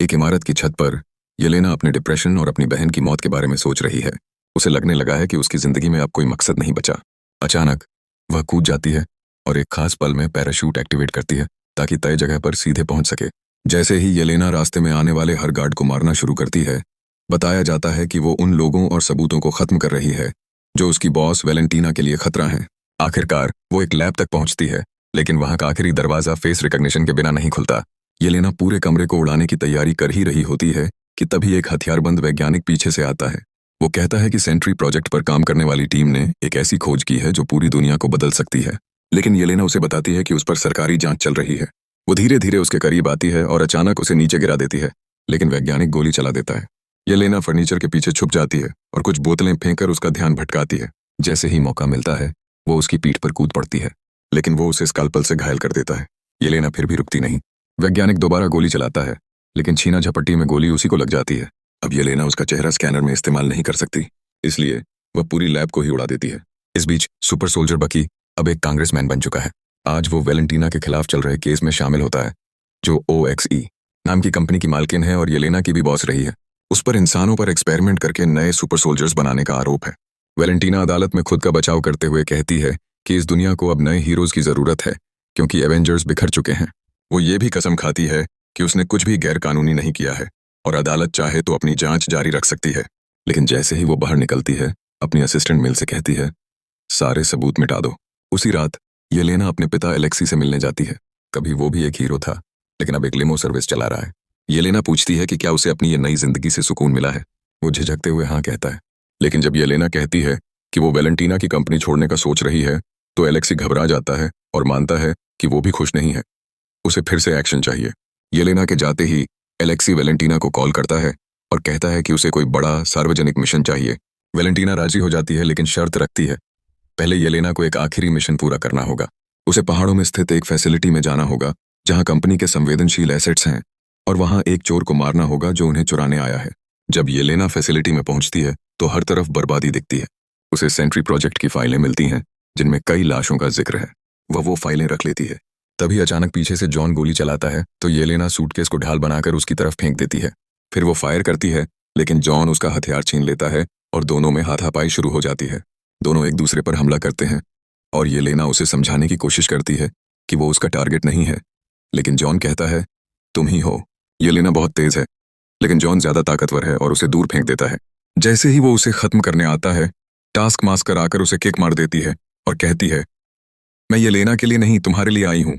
एक इमारत की छत पर येलेना अपने डिप्रेशन और अपनी बहन की मौत के बारे में सोच रही है। उसे लगने लगा है कि उसकी जिंदगी में अब कोई मकसद नहीं बचा। अचानक वह कूद जाती है और एक खास पल में पैराशूट एक्टिवेट करती है ताकि तय जगह पर सीधे पहुंच सके। जैसे ही येलेना रास्ते में आने वाले हर गार्ड को मारना शुरू करती है, बताया जाता है कि वो उन लोगों और सबूतों को खत्म कर रही है जो उसकी बॉस वैलेंटीना के लिए खतरा हैं। आखिरकार वो एक लैब तक पहुंचती है, लेकिन वहां का आखिरी दरवाजा फेस रिकॉग्निशन के बिना नहीं खुलता। येलेना पूरे कमरे को उड़ाने की तैयारी कर ही रही होती है कि तभी एक हथियारबंद वैज्ञानिक पीछे से आता है। वो कहता है कि सेंट्री प्रोजेक्ट पर काम करने वाली टीम ने एक ऐसी खोज की है जो पूरी दुनिया को बदल सकती है, लेकिन येलेना उसे बताती है कि उस पर सरकारी जांच चल रही है। वो धीरे धीरे उसके करीब आती है और अचानक उसे नीचे गिरा देती है, लेकिन वैज्ञानिक गोली चला देता है। येलेना फर्नीचर के पीछे छुप जाती है और कुछ बोतलें फेंककर उसका ध्यान भटकाती है। जैसे ही मौका मिलता है वो उसकी पीठ पर कूद पड़ती है, लेकिन वो उसे स्काल्पल से घायल कर देता है। येलेना फिर भी रुकती नहीं। वैज्ञानिक दोबारा गोली चलाता है, लेकिन छीना झपट्टी में गोली उसी को लग जाती है। अब येलेना उसका चेहरा स्कैनर में इस्तेमाल नहीं कर सकती, इसलिए वह पूरी लैब को ही उड़ा देती है। इस बीच सुपर सोल्जर बकी अब एक कांग्रेसमैन बन चुका है। आज वो वैलेंटीना के खिलाफ चल रहे केस में शामिल होता है, जो OXE नाम की कंपनी की मालकिन है और येलेना की भी बॉस रही है। उस पर इंसानों पर एक्सपेरिमेंट करके नए सुपर सोल्जर्स बनाने का आरोप है। वैलेंटीना अदालत में खुद का बचाव करते हुए कहती है कि इस दुनिया को अब नए हीरोज की जरूरत है, क्योंकि एवेंजर्स बिखर चुके हैं। वो ये भी कसम खाती है कि उसने कुछ भी गैर कानूनी नहीं किया है और अदालत चाहे तो अपनी जांच जारी रख सकती है। लेकिन जैसे ही वो बाहर निकलती है, अपनी असिस्टेंट मिल से कहती है, सारे सबूत मिटा दो। उसी रात येलेना अपने पिता एलेक्सी से मिलने जाती है। कभी वो भी एक हीरो था, लेकिन अब एक लिमो सर्विस चला रहा है। येलेना पूछती है कि क्या उसे अपनी ये नई जिंदगी से सुकून मिला है। वो झिझकते हुए हाँ कहता है, लेकिन जब येलेना कहती है कि वो वैलेंटीना की कंपनी छोड़ने का सोच रही है, तो एलेक्सी घबरा जाता है और मानता है कि वो भी खुश नहीं है। उसे फिर से एक्शन चाहिए। येलेना के जाते ही एलेक्सी वैलेंटीना को कॉल करता है और कहता है कि उसे कोई बड़ा सार्वजनिक मिशन चाहिए। वैलेंटीना राजी हो जाती है, लेकिन शर्त रखती है, पहले येलेना को एक आखिरी मिशन पूरा करना होगा। उसे पहाड़ों में स्थित एक फैसिलिटी में जाना होगा जहां कंपनी के संवेदनशील एसेट्स हैं, और वहां एक चोर को मारना होगा जो उन्हें चुराने आया है। जब येलेना फैसिलिटी में पहुंचती है तो हर तरफ बर्बादी दिखती है। उसे सेंट्री प्रोजेक्ट की फाइलें मिलती हैं जिनमें कई लाशों का जिक्र है। वह वो फाइलें रख लेती है। तभी अचानक पीछे से जॉन गोली चलाता है, तो येलेना सूटकेस को ढाल बनाकर उसकी तरफ फेंक देती है। फिर वो फायर करती है, लेकिन जॉन उसका हथियार छीन लेता है और दोनों में हाथापाई शुरू हो जाती है। दोनों एक दूसरे पर हमला करते हैं और येलेना उसे समझाने की कोशिश करती है कि वो उसका टारगेट नहीं है, लेकिन जॉन कहता है, तुम ही हो। येलेना बहुत तेज है, लेकिन जॉन ज्यादा ताकतवर है और उसे दूर फेंक देता है। जैसे ही वो उसे खत्म करने आता है, टास्क मास्कर आकर उसे किक मार देती है और कहती है, मैं येलेना के लिए नहीं, तुम्हारे लिए आई हूं।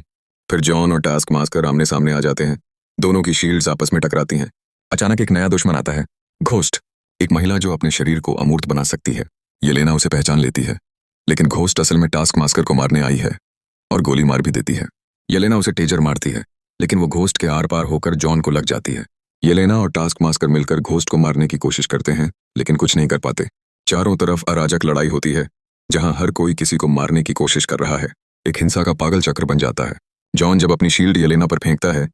फिर जॉन और टास्क मास्कर आमने सामने आ जाते हैं। दोनों की शील्ड्स आपस में टकराती हैं। अचानक एक नया दुश्मन आता है, घोस्ट, एक महिला जो अपने शरीर को अमूर्त बना सकती है। येलेना उसे पहचान लेती है, लेकिन घोस्ट असल में टास्क मास्कर को मारने आई है और गोली मार भी देती है। येलेना उसे टेजर मारती है, लेकिन वो घोस्ट के आर पार होकर जॉन को लग जाती है। येलेना और टास्क मास्कर मिलकर घोस्ट को मारने की कोशिश करते हैं, लेकिन कुछ नहीं कर पाते। चारों तरफ अराजक लड़ाई होती है, जहां हर कोई किसी को मारने की कोशिश कर रहा है। एक हिंसा का पागल चक्र बन जाता है। जॉन जब अपनी शील्ड येलेना पर फेंकता है,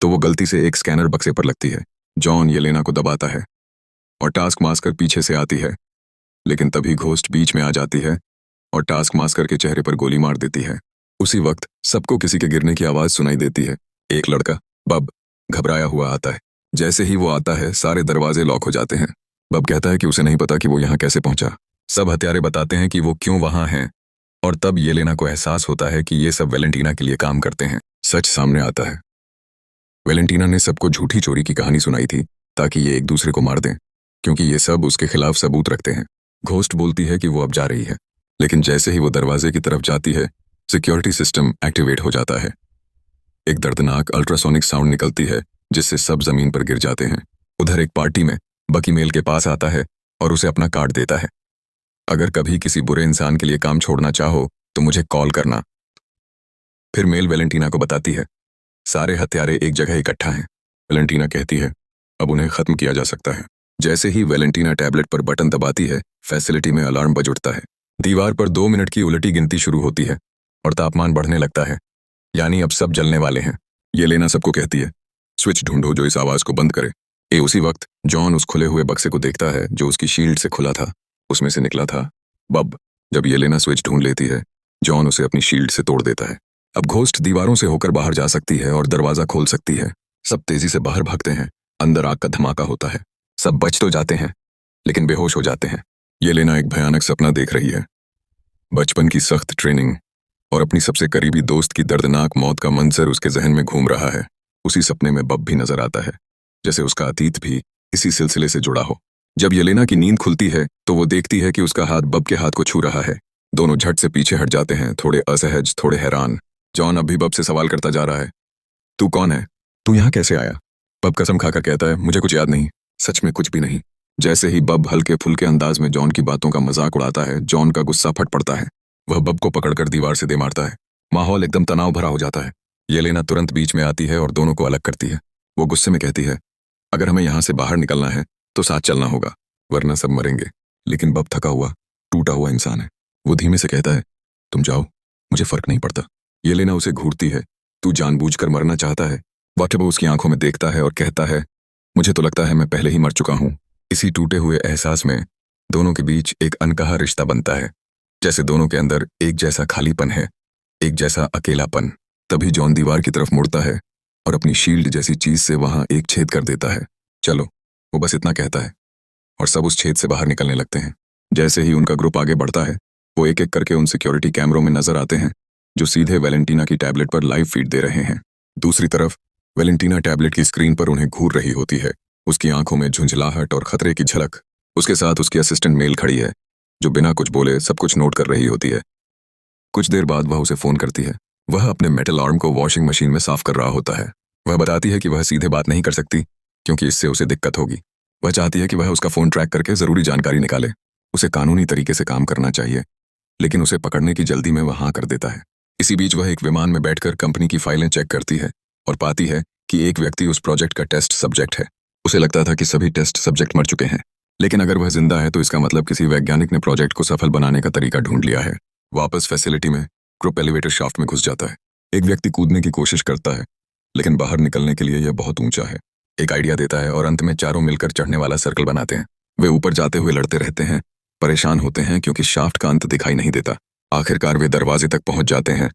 तो वो गलती से एक स्कैनर बक्से पर लगती है। जॉन येलेना को दबाता है और टास्क मास्कर पीछे से आती है, लेकिन तभी घोस्ट बीच में आ जाती है और टास्क मास्कर के चेहरे पर गोली मार देती है। उसी वक्त सबको किसी के गिरने की आवाज सुनाई देती है। एक लड़का, बब, घबराया हुआ आता है। जैसे ही वो आता है, सारे दरवाजे लॉक हो जाते हैं। बब कहता है कि उसे नहीं पता कि वो यहाँ कैसे पहुंचा। सब हत्यारे बताते हैं कि वो क्यों वहां हैं, और तब येलेना को एहसास होता है कि ये सब वैलेंटीना के लिए काम करते हैं। सच सामने आता है। वैलेंटीना ने सबको झूठी चोरी की कहानी सुनाई थी ताकि ये एक दूसरे को मार दें, क्योंकि ये सब उसके खिलाफ सबूत रखते हैं। घोस्ट बोलती है कि वो अब जा रही है, लेकिन जैसे ही वो दरवाजे की तरफ जाती है, सिक्योरिटी सिस्टम एक्टिवेट हो जाता है। एक दर्दनाक अल्ट्रासोनिक साउंड निकलती है, जिससे सब जमीन पर गिर जाते हैं। उधर एक पार्टी में बकी मेल के पास आता है और उसे अपना कार्ड देता है, अगर कभी किसी बुरे इंसान के लिए काम छोड़ना चाहो तो मुझे कॉल करना। फिर मेल वैलेंटीना को बताती है, सारे हत्यारे एक जगह इकट्ठा हैं। वैलेंटीना कहती है, अब उन्हें खत्म किया जा सकता है। जैसे ही वैलेंटीना टैबलेट पर बटन दबाती है, फैसिलिटी में अलार्म बज उठता है। दीवार पर 2 मिनट की उलटी गिनती शुरू होती है और तापमान बढ़ने लगता है, यानी अब सब जलने वाले हैं। येलेना सबको कहती है, स्विच ढूंढो जो इस आवाज को बंद करे। उसी वक्त जॉन उस खुले हुए बक्से को देखता है जो उसकी शील्ड से खुला था। उसमें से निकला था बब। जब येलेना स्विच ढूंढ लेती है, जॉन उसे अपनी शील्ड से तोड़ देता है। अब घोस्ट दीवारों से होकर बाहर जा सकती है और दरवाजा खोल सकती है। सब तेजी से बाहर भागते हैं, अंदर आग का धमाका होता है। सब बच तो जाते हैं, लेकिन बेहोश हो जाते हैं। येलेना एक भयानक सपना देख रही है। बचपन की सख्त ट्रेनिंग और अपनी सबसे करीबी दोस्त की दर्दनाक मौत का मंजर उसके जहन में घूम रहा है। उसी सपने में बब भी नजर आता है, जैसे उसका अतीत भी इसी सिलसिले से जुड़ा हो। जब येलेना की नींद खुलती है तो वो देखती है कि उसका हाथ बब के हाथ को छू रहा है। दोनों झट से पीछे हट जाते हैं, थोड़े असहज, थोड़े हैरान। जॉन अब भी बब से सवाल करता जा रहा है, तू कौन है? तू यहाँ कैसे आया? बब कसम खाकर कहता है, मुझे कुछ याद नहीं, सच में कुछ भी नहीं। जैसे ही बब हल्के फुल्के अंदाज में जॉन की बातों का मजाक उड़ाता है, जॉन का गुस्सा फट पड़ता है। वह बब को पकड़कर दीवार से दे मारता है। माहौल एकदम तनाव भरा हो जाता है। येलेना तुरंत बीच में आती है और दोनों को अलग करती है। वो गुस्से में कहती है, अगर हमें यहाँ से बाहर निकलना है तो साथ चलना होगा, वरना सब मरेंगे। लेकिन बब थका हुआ, टूटा हुआ इंसान है। वो धीमे से कहता है, तुम जाओ, मुझे फर्क नहीं पड़ता। येलेना उसे घूरती है, तू जानबूझकर मरना चाहता है? बब उसकी आंखों में देखता है और कहता है, मुझे तो लगता है मैं पहले ही मर चुका हूं। इसी टूटे हुए एहसास में दोनों के बीच एक अनकहा रिश्ता बनता है, जैसे दोनों के अंदर एक जैसा खालीपन है, एक जैसा अकेलापन। तभी जॉन दीवार की तरफ मुड़ता है और अपनी शील्ड जैसी चीज से वहां एक छेद कर देता है। चलो, वो बस इतना कहता है और सब उस छेद से बाहर निकलने लगते हैं। जैसे ही उनका ग्रुप आगे बढ़ता है, वो एक एक करके उन सिक्योरिटी कैमरों में नजर आते हैं जो सीधे वैलेंटीना की टैबलेट पर लाइव फीड दे रहे हैं। दूसरी तरफ वैलेंटीना टैबलेट की स्क्रीन पर उन्हें घूर रही होती है, उसकी आंखों में झुंझलाहट और खतरे की झलक। उसके साथ उसकी असिस्टेंट मेल खड़ी है, जो बिना कुछ बोले सब कुछ नोट कर रही होती है। कुछ देर बाद वह उसे फोन करती है। वह अपने मेटल आर्म को वॉशिंग मशीन में साफ कर रहा होता है। वह बताती है कि वह सीधे बात नहीं कर सकती, क्योंकि इससे उसे दिक्कत होगी। वह चाहती है कि वह उसका फोन ट्रैक करके जरूरी जानकारी निकाले। उसे कानूनी तरीके से काम करना चाहिए, लेकिन उसे पकड़ने की जल्दी में वह हाँ कर देता है। इसी बीच वह एक विमान में बैठकर कंपनी की फाइलें चेक करती है और पाती है कि एक व्यक्ति उस प्रोजेक्ट का टेस्ट सब्जेक्ट है। उसे लगता था कि सभी टेस्ट सब्जेक्ट मर चुके हैं, लेकिन अगर वह जिंदा है तो इसका मतलब किसी वैज्ञानिक ने प्रोजेक्ट को सफल बनाने का तरीका ढूंढ लिया है। वापस फैसिलिटी में ग्रुप एलिवेटर शाफ्ट में घुस जाता है। एक व्यक्ति कूदने की कोशिश करता है, लेकिन बाहर निकलने के लिए यह बहुत ऊंचा है। एक आइडिया देता है और अंत में चारों मिलकर चढ़ने वाला सर्कल बनाते हैं। वे ऊपर जाते हुए लड़ते रहते हैं, परेशान होते हैं क्योंकि शाफ्ट का अंत दिखाई नहीं देता। आखिरकार वे दरवाजे तक पहुंच जाते हैं,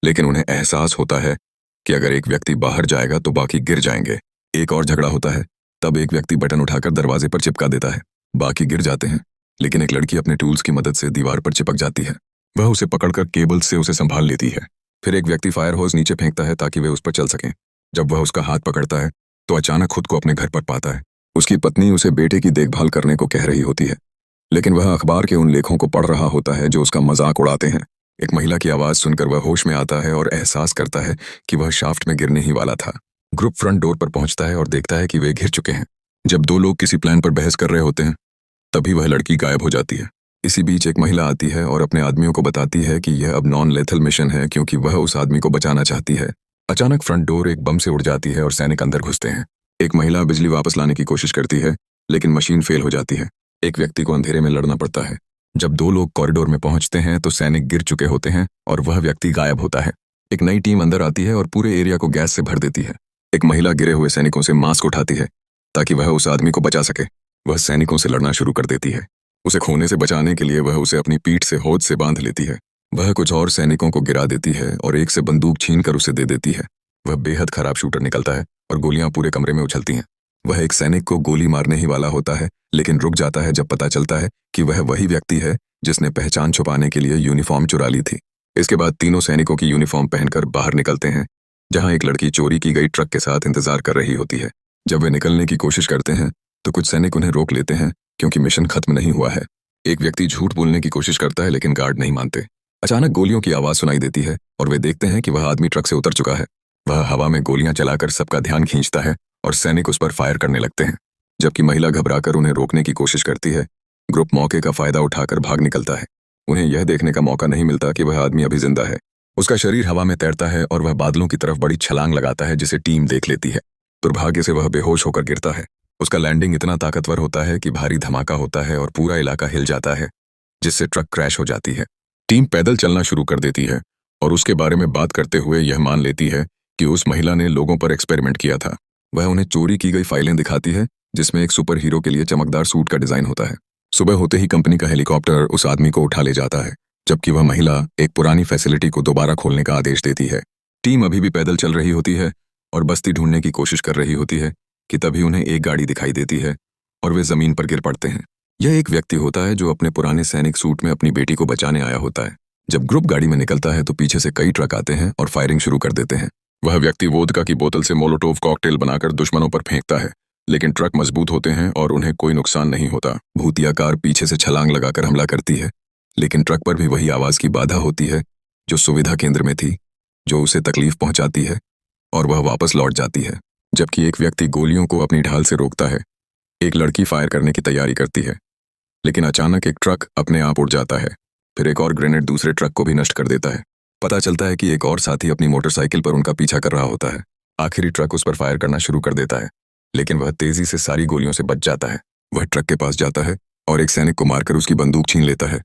लेकिन उन्हें एहसास होता है कि अगर एक व्यक्ति बाहर जाएगा तो बाकी गिर जाएंगे। एक और झगड़ा होता है, तब एक व्यक्ति बटन उठाकर दरवाजे पर चिपका देता है। बाकी गिर जाते हैं, लेकिन एक लड़की अपने टूल्स की मदद से दीवार पर चिपक जाती है। वह उसे पकड़कर केबल से उसे संभाल लेती है। फिर एक व्यक्ति फायर होज नीचे फेंकता है ताकि वे उस पर चल सकें। जब वह उसका हाथ पकड़ता है तो अचानक खुद को अपने घर पर पाता है। उसकी पत्नी उसे बेटे की देखभाल करने को कह रही होती है, लेकिन वह अखबार के उन लेखों को पढ़ रहा होता है जो उसका मजाक उड़ाते हैं। एक महिला की आवाज सुनकर वह होश में आता है और एहसास करता है कि वह शाफ्ट में गिरने ही वाला था। ग्रुप फ्रंट डोर पर पहुंचता है और देखता है कि वे घिर चुके हैं। जब दो लोग किसी प्लान पर बहस कर रहे होते हैं, तभी वह लड़की गायब हो जाती है। इसी बीच एक महिला आती है और अपने आदमियों को बताती है कि यह अब नॉन लेथल मिशन है, क्योंकि वह उस आदमी को बचाना चाहती है। अचानक फ्रंट डोर एक बम से उड़ जाती है और सैनिक अंदर घुसते हैं। एक महिला बिजली वापस लाने की कोशिश करती है, लेकिन मशीन फेल हो जाती है। एक व्यक्ति को अंधेरे में लड़ना पड़ता है। जब दो लोग कॉरिडोर में पहुंचते हैं तो सैनिक गिर चुके होते हैं और वह व्यक्ति गायब होता है। एक नई टीम अंदर आती है और पूरे एरिया को गैस से भर देती है। एक महिला गिरे हुए सैनिकों से मास्क उठाती है ताकि वह उस आदमी को बचा सके। वह सैनिकों से लड़ना शुरू कर देती है। उसे खोने से बचाने के लिए वह उसे अपनी पीठ से होद से बांध लेती है। वह कुछ और सैनिकों को गिरा देती है और एक से बंदूक छीनकर उसे दे देती है। वह बेहद खराब शूटर निकलता है और गोलियां पूरे कमरे में उछलती हैं। वह एक सैनिक को गोली मारने ही वाला होता है, लेकिन रुक जाता है जब पता चलता है कि वह वही व्यक्ति है जिसने पहचान छुपाने के लिए यूनिफॉर्म चुरा ली थी। इसके बाद तीनों सैनिकों की यूनिफॉर्म पहनकर बाहर निकलते हैं, जहां एक लड़की चोरी की गई ट्रक के साथ इंतजार कर रही होती है। जब वे निकलने की कोशिश करते हैं तो कुछ सैनिक उन्हें रोक लेते हैं, क्योंकि मिशन खत्म नहीं हुआ है। एक व्यक्ति झूठ बोलने की कोशिश करता है, लेकिन गार्ड नहीं मानते। अचानक गोलियों की आवाज सुनाई देती है और वे देखते हैं कि वह आदमी ट्रक से उतर चुका है। वह हवा में गोलियां चलाकर सबका ध्यान खींचता है और सैनिक उस पर फायर करने लगते हैं। जबकि महिला घबराकर उन्हें रोकने की कोशिश करती है, ग्रुप मौके का फायदा उठाकर भाग निकलता है। उन्हें यह देखने का मौका नहीं मिलता कि वह आदमी अभी जिंदा है। उसका शरीर हवा में तैरता है और वह बादलों की तरफ बड़ी छलांग लगाता है, जिसे टीम देख लेती है। दुर्भाग्य से वह बेहोश होकर गिरता है। उसका लैंडिंग इतना ताकतवर होता है कि भारी धमाका होता है और पूरा इलाका हिल जाता है, जिससे ट्रक क्रैश हो जाती है। टीम पैदल चलना शुरू कर देती है और उसके बारे में बात करते हुए यह मान लेती है कि उस महिला ने लोगों पर एक्सपेरिमेंट किया था। वह उन्हें चोरी की गई फाइलें दिखाती है, जिसमें एक सुपर हीरो के लिए चमकदार सूट का डिजाइन होता है। सुबह होते ही कंपनी का हेलीकॉप्टर उस आदमी को उठा ले जाता है, जबकि वह महिला एक पुरानी फैसिलिटी को दोबारा खोलने का आदेश देती है। टीम अभी भी पैदल चल रही होती है और बस्ती ढूंढने की कोशिश कर रही होती है, कि तभी उन्हें एक गाड़ी दिखाई देती है और वे जमीन पर गिर पड़ते हैं। यह एक व्यक्ति होता है जो अपने पुराने सैनिक सूट में अपनी बेटी को बचाने आया होता है। जब ग्रुप गाड़ी में निकलता है तो पीछे से कई ट्रक आते हैं और फायरिंग शुरू कर देते हैं। वह व्यक्ति वोदका की बोतल से मोलोटोव कॉकटेल बनाकर दुश्मनों पर फेंकता है, लेकिन ट्रक मजबूत होते हैं और उन्हें कोई नुकसान नहीं होता। भूतिया कार पीछे से छलांग लगाकर हमला करती है, लेकिन ट्रक पर भी वही आवाज की बाधा होती है जो सुविधा केंद्र में थी, जो उसे तकलीफ पहुंचाती है और वह वापस लौट जाती है। जबकि एक व्यक्ति गोलियों को अपनी ढाल से रोकता है। एक लड़की फायर करने की तैयारी करती है, लेकिन अचानक एक ट्रक अपने आप उड़ जाता है। फिर एक और ग्रेनेड दूसरे ट्रक को भी नष्ट कर देता है। पता चलता है कि एक और साथी अपनी मोटरसाइकिल पर उनका पीछा कर रहा होता है। आखिरी ट्रक उस पर फायर करना शुरू कर देता है, लेकिन वह तेजी से सारी गोलियों से बच जाता है। वह ट्रक के पास जाता है और एक सैनिक को मारकर उसकी बंदूक छीन लेता है।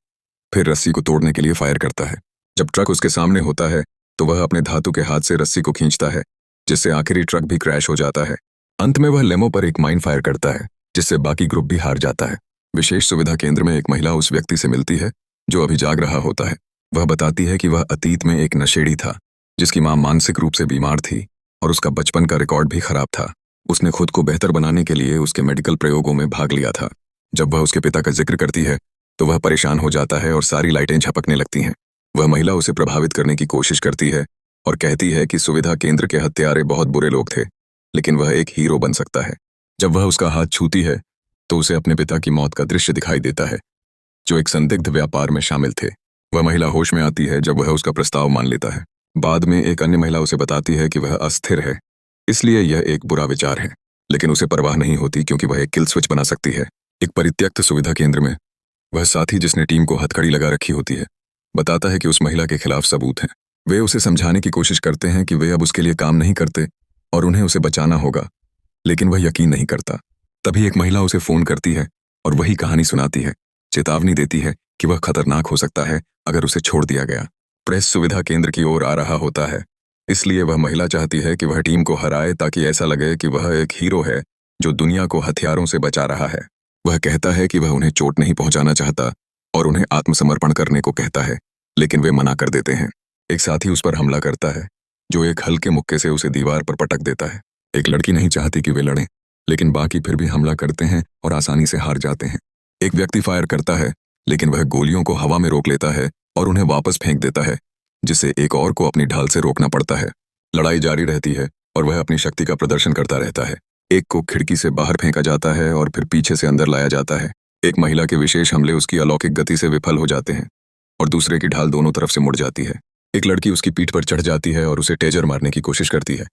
फिर रस्सी को तोड़ने के लिए फायर करता है। जब ट्रक उसके सामने होता है तो वह अपने धातु के हाथ से रस्सी को खींचता है, जिससे आखिरी ट्रक भी क्रैश हो जाता है। अंत में वह लेमो पर एक माइन फायर करता है, जिससे बाकी ग्रुप भी हार जाता है। विशेष सुविधा केंद्र में एक महिला उस व्यक्ति से मिलती है जो अभी जाग रहा होता है। वह बताती है कि वह अतीत में एक नशेड़ी था, जिसकी मां मानसिक रूप से बीमार थी और उसका बचपन का रिकॉर्ड भी खराब था। उसने खुद को बेहतर बनाने के लिए उसके मेडिकल प्रयोगों में भाग लिया था। जब वह उसके पिता का जिक्र करती है तो वह परेशान हो जाता है और सारी लाइटें झपकने लगती हैं। वह महिला उसे प्रभावित करने की कोशिश करती है और कहती है कि सुविधा केंद्र के हत्यारे बहुत बुरे लोग थे, लेकिन वह एक हीरो बन सकता है। जब वह उसका हाथ छूती है तो उसे अपने पिता की मौत का दृश्य दिखाई देता है, जो एक संदिग्ध व्यापार में शामिल थे। वह महिला होश में आती है जब वह उसका प्रस्ताव मान लेता है। बाद में एक अन्य महिला उसे बताती है कि वह अस्थिर है, इसलिए यह एक बुरा विचार है, लेकिन उसे परवाह नहीं होती क्योंकि वह एक किल स्विच बना सकती है। एक परित्यक्त सुविधा केंद्र में वह साथी जिसने टीम को हथकड़ी लगा रखी होती है बताता है कि उस महिला के खिलाफ सबूत हैं। वे उसे समझाने की कोशिश करते हैं कि वे अब उसके लिए काम नहीं करते और उन्हें उसे बचाना होगा, लेकिन वह यकीन नहीं करता। तभी एक महिला उसे फोन करती है और वही कहानी सुनाती है, चेतावनी देती है कि वह खतरनाक हो सकता है अगर उसे छोड़ दिया गया। प्रेस सुविधा केंद्र की ओर आ रहा होता है, इसलिए वह महिला चाहती है कि वह टीम को हराए ताकि ऐसा लगे कि वह एक हीरो है जो दुनिया को हथियारों से बचा रहा है। वह कहता है कि वह उन्हें चोट नहीं पहुंचाना चाहता और उन्हें आत्मसमर्पण करने को कहता है, लेकिन वे मना कर देते हैं। एक साथी उस पर हमला करता है, जो एक हल्के मुक्के से उसे दीवार पर पटक देता है। एक लड़की नहीं चाहती कि वे लड़ें, लेकिन बाकी फिर भी हमला करते हैं और आसानी से हार जाते हैं। एक व्यक्ति फायर करता है, लेकिन वह गोलियों को हवा में रोक लेता है और उन्हें वापस फेंक देता है, जिससे एक और को अपनी ढाल से रोकना पड़ता है। लड़ाई जारी रहती है और वह अपनी शक्ति का प्रदर्शन करता रहता है। एक को खिड़की से बाहर फेंका जाता है और फिर पीछे से अंदर लाया जाता है। एक महिला के विशेष हमले उसकी अलौकिक गति से विफल हो जाते हैं और दूसरे की ढाल दोनों तरफ से मुड़ जाती है। एक लड़की उसकी पीठ पर चढ़ जाती है और उसे टेजर मारने की कोशिश करती है,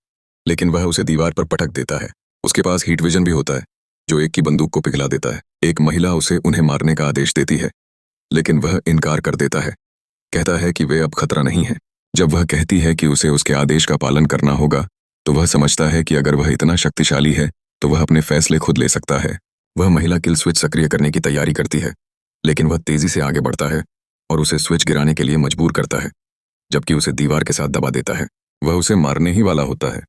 लेकिन वह उसे दीवार पर पटक देता है। उसके पास हीट विजन भी होता है, जो एक की बंदूक को पिघला देता है। एक महिला उसे उन्हें मारने का आदेश देती है, लेकिन वह इनकार कर देता है, कहता है कि वे अब खतरा नहीं है। जब वह कहती है कि उसे उसके आदेश का पालन करना होगा, तो वह समझता है कि अगर वह इतना शक्तिशाली है तो वह अपने फैसले खुद ले सकता है। वह महिला किल स्विच सक्रिय करने की तैयारी करती है, लेकिन वह तेजी से आगे बढ़ता है और उसे स्विच गिराने के लिए मजबूर करता है, जबकि उसे दीवार के साथ दबा देता है। वह उसे मारने ही वाला होता है,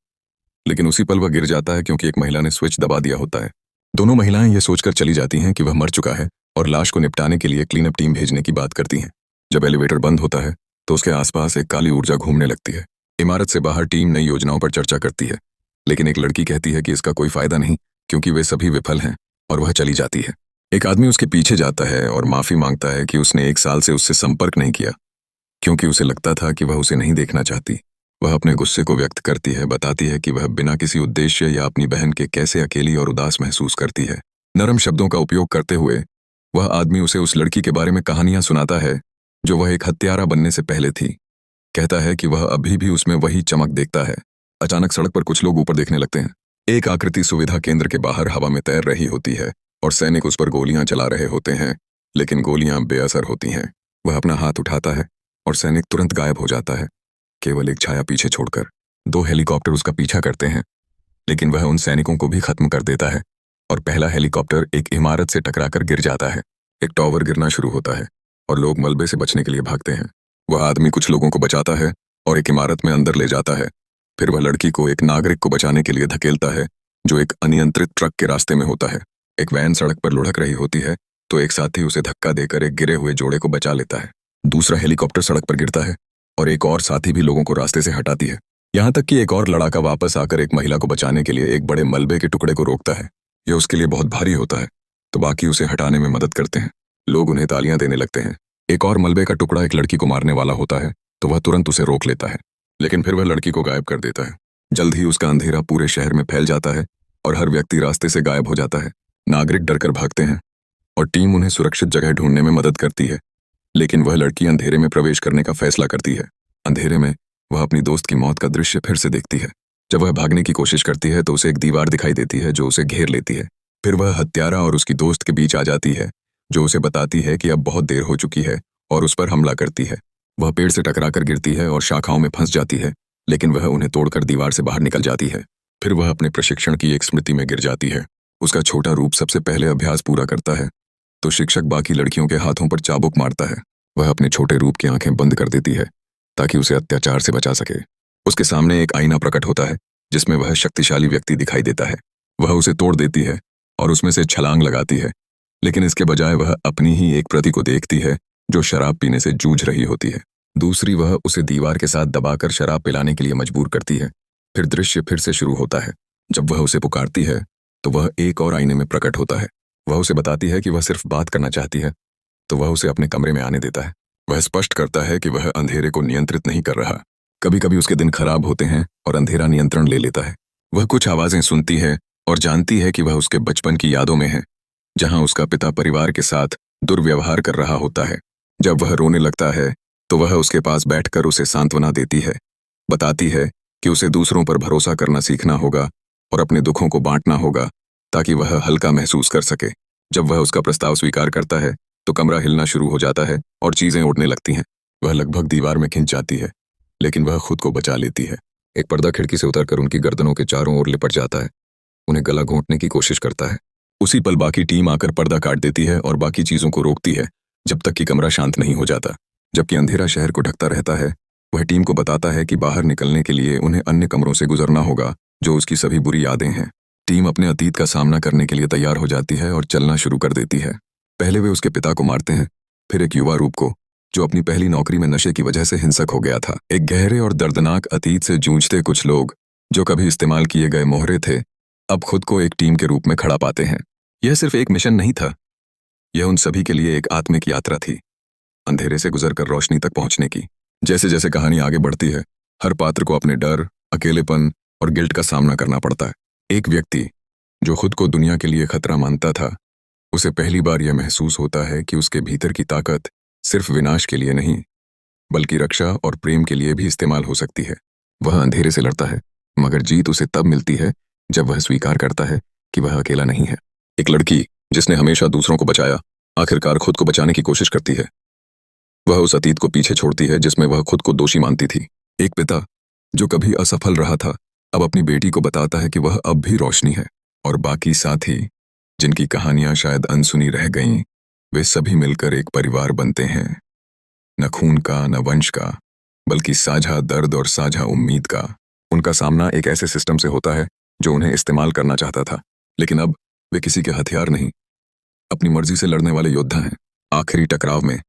लेकिन उसी पल वह गिर जाता है क्योंकि एक महिला ने स्विच दबा दिया होता है। दोनों महिलाएं यह सोचकर चली जाती हैं कि वह मर चुका है और लाश को निपटाने के लिए क्लीनअप टीम भेजने की बात करती हैं। जब एलिवेटर बंद होता है तो उसके आसपास एक काली ऊर्जा घूमने लगती है। इमारत से बाहर टीम नई योजनाओं पर चर्चा करती है, लेकिन एक लड़की कहती है कि इसका कोई फायदा नहीं क्योंकि वे सभी विफल हैं, और वह चली जाती है। एक आदमी उसके पीछे जाता है और माफी मांगता है कि उसने 1 साल से उससे संपर्क नहीं किया क्योंकि उसे लगता था कि वह उसे नहीं देखना चाहती। वह अपने गुस्से को व्यक्त करती है, बताती है कि वह बिना किसी उद्देश्य या अपनी बहन के कैसे अकेली और उदास महसूस करती है। नरम शब्दों का उपयोग करते हुए वह आदमी उसे उस लड़की के बारे में कहानियां सुनाता है जो वह एक हत्यारा बनने से पहले थी। कहता है कि वह अभी भी उसमें वही चमक देखता है। अचानक सड़क पर कुछ लोग ऊपर देखने लगते हैं। एक आकृति सुविधा केंद्र के बाहर हवा में तैर रही होती है और सैनिक उस पर गोलियां चला रहे होते हैं, लेकिन गोलियां बेअसर होती हैं। वह अपना हाथ उठाता है और सैनिक तुरंत गायब हो जाता है, केवल एक छाया पीछे छोड़कर। 2 हेलीकॉप्टर उसका पीछा करते हैं, लेकिन वह उन सैनिकों को भी खत्म कर देता है और पहला हेलीकॉप्टर एक इमारत से टकराकर गिर जाता है। एक टावर गिरना शुरू होता है और लोग मलबे से बचने के लिए भागते हैं। वह आदमी कुछ लोगों को बचाता है और एक इमारत में अंदर ले जाता है। फिर वह लड़की को एक नागरिक को बचाने के लिए धकेलता है जो एक अनियंत्रित ट्रक के रास्ते में होता है। एक वैन सड़क पर लुढ़क रही होती है तो एक साथी उसे धक्का देकर एक गिरे हुए जोड़े को बचा लेता है। दूसरा हेलीकॉप्टर सड़क पर गिरता है और एक और साथी भी लोगों को रास्ते से हटाती है। यहाँ तक कि एक और लड़ाका वापस आकर एक महिला को बचाने के लिए एक बड़े मलबे के टुकड़े को रोकता है। यह उसके लिए बहुत भारी होता है, तो बाकी उसे हटाने में मदद करते हैं। लोग उन्हें तालियां देने लगते हैं। एक और मलबे का टुकड़ा एक लड़की को मारने वाला होता है, तो वह तुरंत उसे रोक लेता है, लेकिन फिर वह लड़की को गायब कर देता है। जल्द ही उसका अंधेरा पूरे शहर में फैल जाता है और हर व्यक्ति रास्ते से गायब हो जाता है। नागरिक डरकर भागते हैं और टीम उन्हें सुरक्षित जगह ढूंढने में मदद करती है, लेकिन वह लड़की अंधेरे में प्रवेश करने का फैसला करती है। अंधेरे में वह अपनी दोस्त की मौत का दृश्य फिर से देखती है। जब वह भागने की कोशिश करती है तो उसे एक दीवार दिखाई देती है जो उसे घेर लेती है। फिर वह हत्यारा और उसकी दोस्त के बीच आ जाती है, जो उसे बताती है कि अब बहुत देर हो चुकी है और उस पर हमला करती है। वह पेड़ से टकराकर गिरती है और शाखाओं में फंस जाती है, लेकिन वह उन्हें तोड़कर दीवार से बाहर निकल जाती है। फिर वह अपने प्रशिक्षण की एक स्मृति में गिर जाती है। उसका छोटा रूप सबसे पहले अभ्यास पूरा करता है तो शिक्षक बाकी लड़कियों के हाथों पर चाबुक मारता है। वह अपने छोटे रूप की आंखें बंद कर देती है ताकि उसे अत्याचार से बचा सके। उसके सामने एक आईना प्रकट होता है जिसमें वह शक्तिशाली व्यक्ति दिखाई देता है। वह उसे तोड़ देती है और उसमें से छलांग लगाती है, लेकिन इसके बजाय वह अपनी ही एक प्रति को देखती है जो शराब पीने से जूझ रही होती है। दूसरी वह उसे दीवार के साथ दबाकर शराब पिलाने के लिए मजबूर करती है। फिर दृश्य फिर से शुरू होता है। जब वह उसे पुकारती है तो वह एक और आईने में प्रकट होता है। वह उसे बताती है कि वह सिर्फ बात करना चाहती है, तो वह उसे अपने कमरे में आने देता है। वह स्पष्ट करता है कि वह अंधेरे को नियंत्रित नहीं कर रहा। कभी कभी उसके दिन खराब होते हैं और अंधेरा नियंत्रण ले लेता है। वह कुछ आवाजें सुनती है और जानती है कि वह उसके बचपन की यादों में है, जहां उसका पिता परिवार के साथ दुर्व्यवहार कर रहा होता है। जब वह रोने लगता है तो वह उसके पास बैठकर उसे सांत्वना देती है, बताती है कि उसे दूसरों पर भरोसा करना सीखना होगा और अपने दुखों को बांटना होगा ताकि वह हल्का महसूस कर सके। जब वह उसका प्रस्ताव स्वीकार करता है तो कमरा हिलना शुरू हो जाता है और चीजें उड़ने लगती हैं। वह लगभग दीवार में खिंच जाती है, लेकिन वह खुद को बचा लेती है। एक पर्दा खिड़की से उतरकर उनकी गर्दनों के चारों ओर लिपट जाता है, उन्हें गला घोंटने की कोशिश करता है। उसी पल बाकी टीम आकर पर्दा काट देती है और बाकी चीजों को रोकती है जब तक कि कमरा शांत नहीं हो जाता। जबकि अंधेरा शहर को ढकता रहता है, वह टीम को बताता है कि बाहर निकलने के लिए उन्हें अन्य कमरों से गुजरना होगा जो उसकी सभी बुरी यादें हैं। टीम अपने अतीत का सामना करने के लिए तैयार हो जाती है और चलना शुरू कर देती है। पहले वे उसके पिता को मारते हैं, फिर एक युवा रूप को जो अपनी पहली नौकरी में नशे की वजह से हिंसक हो गया था। एक गहरे और दर्दनाक अतीत से जूझते कुछ लोग जो कभी इस्तेमाल किए गए मोहरे थे, अब खुद को एक टीम के रूप में खड़ा पाते हैं। यह सिर्फ एक मिशन नहीं था, यह उन सभी के लिए एक आत्मिक यात्रा थी, अंधेरे से गुजरकर रोशनी तक पहुंचने की। जैसे जैसे कहानी आगे बढ़ती है, हर पात्र को अपने डर, अकेलेपन और गिल्ट का सामना करना पड़ता है। एक व्यक्ति जो खुद को दुनिया के लिए खतरा मानता था, उसे पहली बार यह महसूस होता है कि उसके भीतर की ताकत सिर्फ विनाश के लिए नहीं, बल्कि रक्षा और प्रेम के लिए भी इस्तेमाल हो सकती है। वह अंधेरे से लड़ता है, मगर जीत उसे तब मिलती है जब वह स्वीकार करता है कि वह अकेला नहीं है। एक लड़की जिसने हमेशा दूसरों को बचाया, आखिरकार खुद को बचाने की कोशिश करती है। वह उस अतीत को पीछे छोड़ती है जिसमें वह खुद को दोषी मानती थी। एक पिता जो कभी असफल रहा था, अब अपनी बेटी को बताता है कि वह अब भी रोशनी है, और बाकी साथी जिनकी कहानियां शायद अनसुनी रह गईं, वे सभी मिलकर एक परिवार बनते हैं, न खून का न वंश का, बल्कि साझा दर्द और साझा उम्मीद का। उनका सामना एक ऐसे सिस्टम से होता है जो उन्हें इस्तेमाल करना चाहता था, लेकिन अब वे किसी के हथियार नहीं, अपनी मर्जी से लड़ने वाले योद्धा हैं। आखिरी टकराव में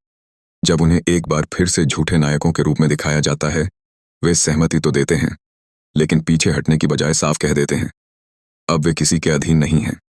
जब उन्हें एक बार फिर से झूठे नायकों के रूप में दिखाया जाता है, वे सहमति तो देते हैं, लेकिन पीछे हटने की बजाय साफ कह देते हैं अब वे किसी के अधीन नहीं हैं।